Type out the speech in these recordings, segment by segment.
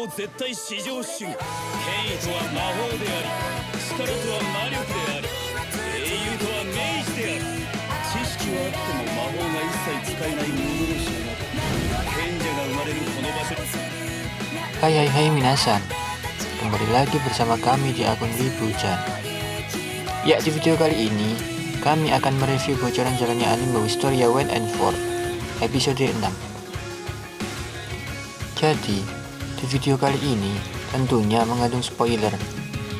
絶対至上主義、権威とは魔法であり、力とは魔力であり、英雄とは明治である。知識はあっても魔法が一切使えない幻の中、賢者が生まれるこの場所。Hai minasan, kembali lagi bersama kami di akun Wibujan. Ya, di video kali ini kami akan mereview bocoran jalannya anime Wistoria Wine and Sword episode 6. Jadi, di video kali ini tentunya mengandung spoiler.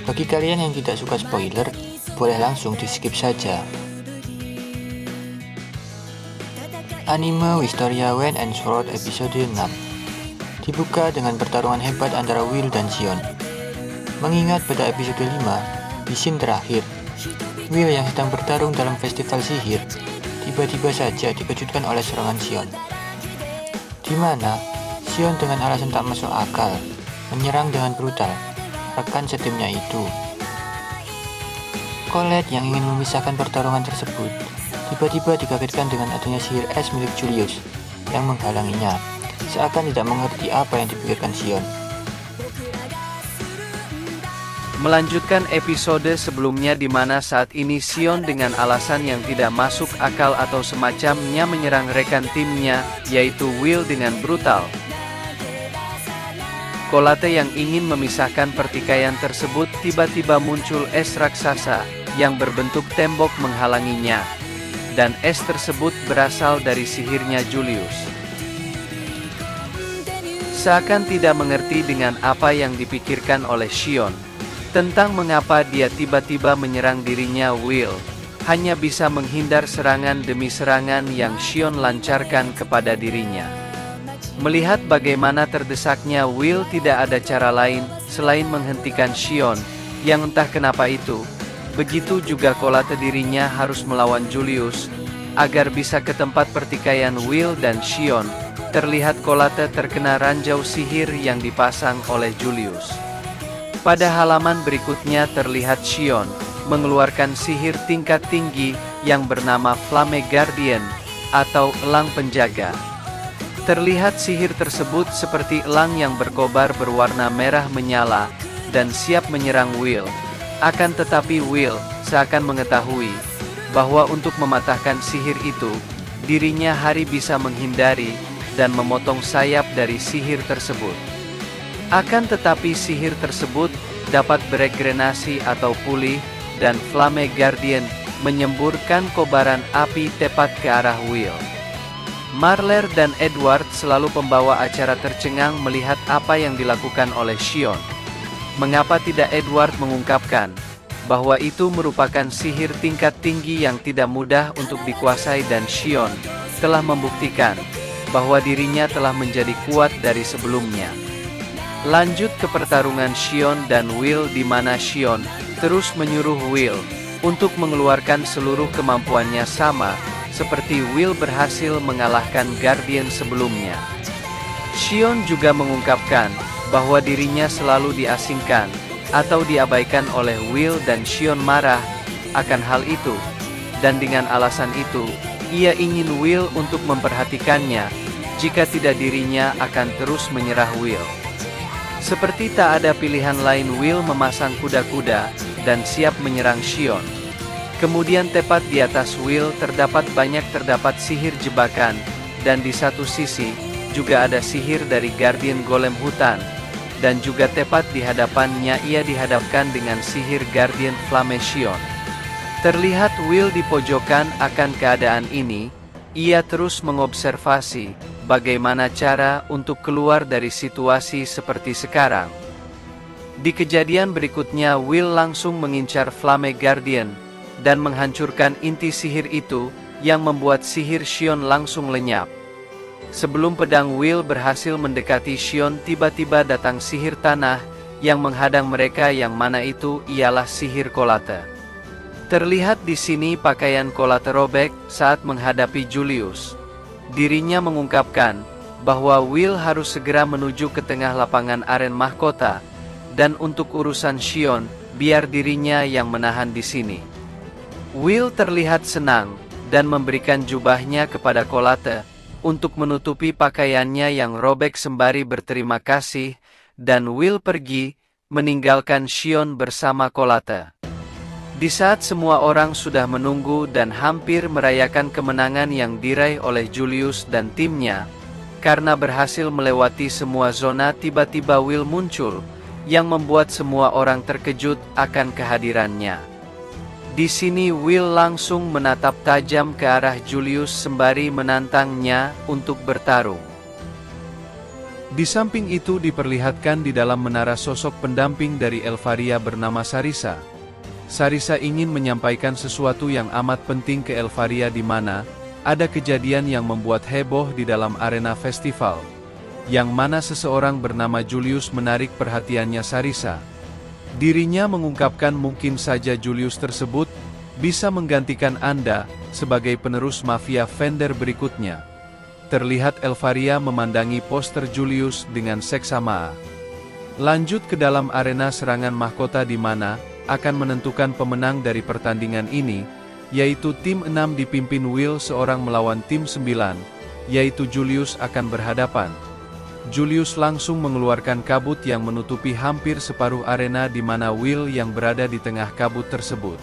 Bagi kalian yang tidak suka spoiler, boleh langsung di skip saja. Anime Wistoria Wine and Sword episode 6 dibuka dengan pertarungan hebat antara Will dan Shion. Mengingat pada episode 5, di scene terakhir, Will yang sedang bertarung dalam festival sihir tiba-tiba saja dikejutkan oleh serangan Shion, di mana Shion dengan alasan tak masuk akal menyerang dengan brutal rekan setimnya itu. Colette yang ingin memisahkan pertarungan tersebut tiba-tiba dikagetkan dengan adanya sihir es milik Julius yang menghalanginya, seakan tidak mengerti apa yang dipikirkan Shion. Melanjutkan episode sebelumnya di mana saat ini Shion dengan alasan yang tidak masuk akal atau semacamnya menyerang rekan timnya, yaitu Will dengan brutal. Colette yang ingin memisahkan pertikaian tersebut tiba-tiba muncul es raksasa yang berbentuk tembok menghalanginya, dan es tersebut berasal dari sihirnya Julius. Seakan tidak mengerti dengan apa yang dipikirkan oleh Shion tentang mengapa dia tiba-tiba menyerang dirinya, Will hanya bisa menghindar serangan demi serangan yang Shion lancarkan kepada dirinya. Melihat bagaimana terdesaknya Will, tidak ada cara lain selain menghentikan Shion yang entah kenapa itu. Begitu juga Colette, dirinya harus melawan Julius agar bisa ke tempat pertikaian Will dan Shion. Terlihat Colette terkena ranjau sihir yang dipasang oleh Julius. Pada halaman berikutnya terlihat Shion mengeluarkan sihir tingkat tinggi yang bernama Flame Guardian atau elang penjaga. Terlihat sihir tersebut seperti elang yang berkobar berwarna merah menyala dan siap menyerang Will. Akan tetapi Will seakan mengetahui bahwa untuk mematahkan sihir itu, dirinya harus bisa menghindari dan memotong sayap dari sihir tersebut. Akan tetapi sihir tersebut dapat beregenerasi atau pulih, dan Flame Guardian menyemburkan kobaran api tepat ke arah Will. Marler dan Edward selalu pembawa acara tercengang melihat apa yang dilakukan oleh Shion. Mengapa tidak Edward mengungkapkan bahwa itu merupakan sihir tingkat tinggi yang tidak mudah untuk dikuasai, dan Shion telah membuktikan bahwa dirinya telah menjadi kuat dari sebelumnya. Lanjut ke pertarungan Shion dan Will, di mana Shion terus menyuruh Will untuk mengeluarkan seluruh kemampuannya, sama seperti Will berhasil mengalahkan Guardian sebelumnya. Shion juga mengungkapkan bahwa dirinya selalu diasingkan atau diabaikan oleh Will, dan Shion marah akan hal itu, dan dengan alasan itu ia ingin Will untuk memperhatikannya, jika tidak dirinya akan terus menyerah Will. Seperti tak ada pilihan lain, Will memasang kuda-kuda dan siap menyerang Shion. Kemudian tepat di atas Will terdapat sihir jebakan, dan di satu sisi juga ada sihir dari Guardian Golem Hutan, dan juga tepat di hadapannya ia dihadapkan dengan sihir Guardian Flame Shion. Terlihat Will di pojokan akan keadaan ini, ia terus mengobservasi bagaimana cara untuk keluar dari situasi seperti sekarang. Di kejadian berikutnya, Will langsung mengincar Flame Guardian dan menghancurkan inti sihir itu yang membuat sihir Shion langsung lenyap. Sebelum pedang Will berhasil mendekati Shion, tiba-tiba datang sihir tanah yang menghadang mereka, yang mana itu ialah sihir Colette. Terlihat di sini pakaian Colette robek saat menghadapi Julius. Dirinya mengungkapkan bahwa Will harus segera menuju ke tengah lapangan aren mahkota, dan untuk urusan Shion, biar dirinya yang menahan di sini. Will terlihat senang dan memberikan jubahnya kepada Colette untuk menutupi pakaiannya yang robek sembari berterima kasih, dan Will pergi, meninggalkan Shion bersama Colette. Di saat semua orang sudah menunggu dan hampir merayakan kemenangan yang diraih oleh Julius dan timnya, karena berhasil melewati semua zona, tiba-tiba Will muncul, yang membuat semua orang terkejut akan kehadirannya. Di sini Will langsung menatap tajam ke arah Julius sembari menantangnya untuk bertarung. Di samping itu diperlihatkan di dalam menara sosok pendamping dari Elfaria bernama Sarisa. Sarisa ingin menyampaikan sesuatu yang amat penting ke Elfaria di mana ada kejadian yang membuat heboh di dalam arena festival, yang mana seseorang bernama Julius menarik perhatiannya Sarisa. Dirinya mengungkapkan mungkin saja Julius tersebut bisa menggantikan Anda sebagai penerus mafia Fender berikutnya. Terlihat Elfaria memandangi poster Julius dengan seksama. Lanjut ke dalam arena serangan mahkota di mana akan menentukan pemenang dari pertandingan ini, yaitu tim 6 dipimpin Will seorang melawan tim 9, yaitu Julius akan berhadapan. Julius langsung mengeluarkan kabut yang menutupi hampir separuh arena di mana Will yang berada di tengah kabut tersebut.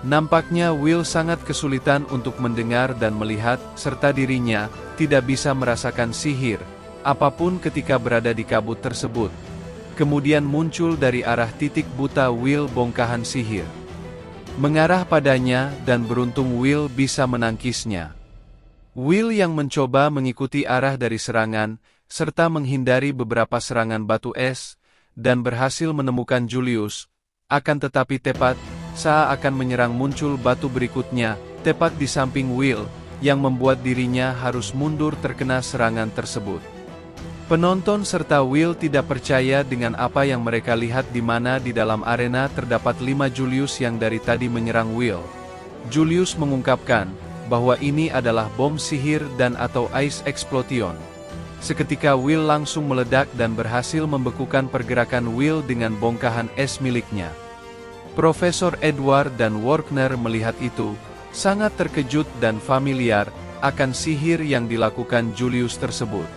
Nampaknya Will sangat kesulitan untuk mendengar dan melihat, serta dirinya tidak bisa merasakan sihir apapun ketika berada di kabut tersebut. Kemudian muncul dari arah titik buta Will bongkahan sihir, mengarah padanya dan beruntung Will bisa menangkisnya. Will yang mencoba mengikuti arah dari serangan, serta menghindari beberapa serangan batu es, dan berhasil menemukan Julius, akan tetapi tepat saat akan menyerang muncul batu berikutnya, tepat di samping Will, yang membuat dirinya harus mundur terkena serangan tersebut. Penonton serta Will tidak percaya dengan apa yang mereka lihat di mana di dalam arena terdapat 5 Julius yang dari tadi menyerang Will. Julius mengungkapkan bahwa ini adalah bom sihir dan atau ice explosion. Seketika Will langsung meledak dan berhasil membekukan pergerakan Will dengan bongkahan es miliknya. Profesor Edward dan Warkner melihat itu, sangat terkejut dan familiar akan sihir yang dilakukan Julius tersebut.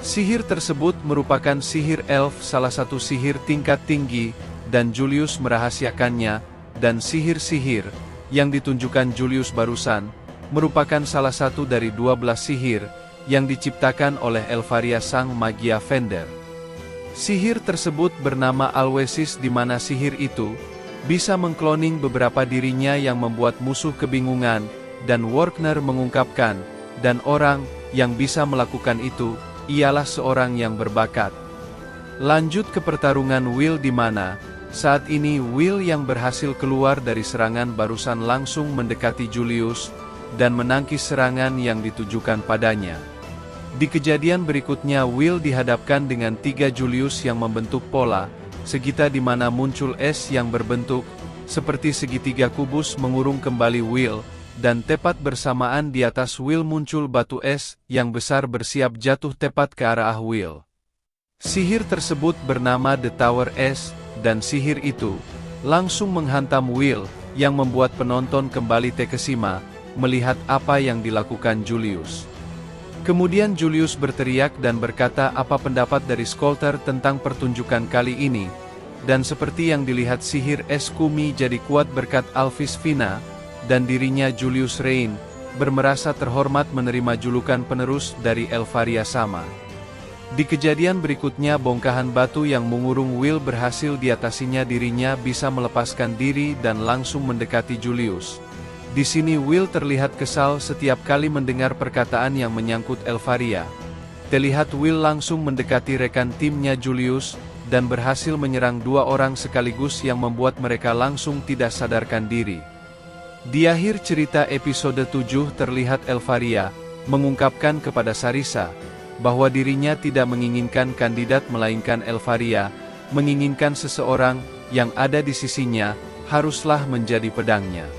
Sihir tersebut merupakan sihir elf, salah satu sihir tingkat tinggi, dan Julius merahasiakannya, dan sihir-sihir yang ditunjukkan Julius barusan, merupakan salah satu dari 12 sihir yang diciptakan oleh Elfaria sang magia Fender. Sihir tersebut bernama Alwesis di mana sihir itu bisa mengkloning beberapa dirinya yang membuat musuh kebingungan, dan Warkner mengungkapkan, dan orang yang bisa melakukan itu ialah seorang yang berbakat. Lanjut ke pertarungan Will di mana saat ini Will yang berhasil keluar dari serangan barusan langsung mendekati Julius dan menangkis serangan yang ditujukan padanya. Di kejadian berikutnya Will dihadapkan dengan 3 Julius yang membentuk pola segita di mana muncul es yang berbentuk seperti segitiga kubus mengurung kembali Will, dan tepat bersamaan di atas Will muncul batu es yang besar bersiap jatuh tepat ke arah Will. Sihir tersebut bernama The Tower S, dan sihir itu langsung menghantam Will, yang membuat penonton kembali terkesima melihat apa yang dilakukan Julius. Kemudian Julius berteriak dan berkata apa pendapat dari Skolter tentang pertunjukan kali ini, dan seperti yang dilihat sihir es Kumi jadi kuat berkat Alvis Vina, dan dirinya Julius Rein, bermerasa terhormat menerima julukan penerus dari Elfaria sama. Di kejadian berikutnya bongkahan batu yang mengurung Will berhasil diatasinya, dirinya bisa melepaskan diri dan langsung mendekati Julius. Di sini Will terlihat kesal setiap kali mendengar perkataan yang menyangkut Elfaria. Terlihat Will langsung mendekati rekan timnya Julius, dan berhasil menyerang 2 orang sekaligus yang membuat mereka langsung tidak sadarkan diri. Di akhir cerita episode 7 terlihat Elfaria mengungkapkan kepada Sarisa bahwa dirinya tidak menginginkan kandidat melainkan Elfaria menginginkan seseorang yang ada di sisinya haruslah menjadi pedangnya.